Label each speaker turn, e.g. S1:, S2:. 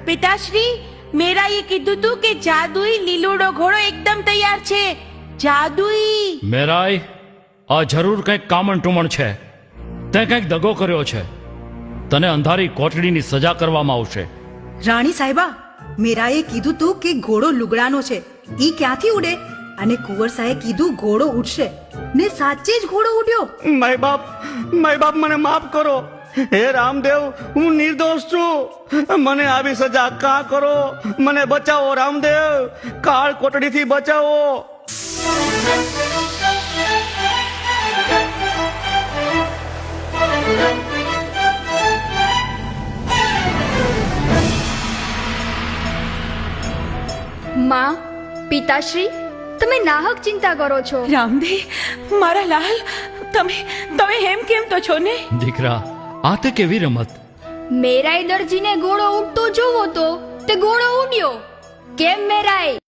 S1: પિતાશ્રી, મેરાએ કીધું તું કે જાદુઈ લીલુડો ઘોડો એકદમ તૈયાર છે. જાદુઈ.
S2: મેરાય, આ જરૂર કંઈક કામણ ટુમણ છે. તે કંઈક દગો કર્યો છે. તને અંધારી કોટડીની સજા કરવામાં આવશે.
S3: રાણી સાહેબા, મીરાએ કીધું તું કે ઘોડો લુગડાનો છે, ઈ ક્યાંથી ઉડે? અને કુંવરસાએ કીધું ઘોડો ઉડશે, ને સાચે જ ઘોડો ઉડ્યો.
S4: માય બાપ મને માફ કરો. હે રામદેવ, હું નિર્દોષ છું. મને આવી સજા કા કરો? મને બચાવો રામદેવ, કાળ કોટડીથી બચાવો.
S5: માં, પિતાશ્રી, તમે નાહક ચિંતા કરો છો.
S1: રામદેવ, મારા લાલ, તમે એમ કેમ તો છો ને?
S2: દીકરા, આ તે કેવી રમત?
S5: મેરાઈ દરજીને ઘોડો ઉડતો જોવો તો તે ઘોડો ઉડ્યો. કેમ મેરાઈ?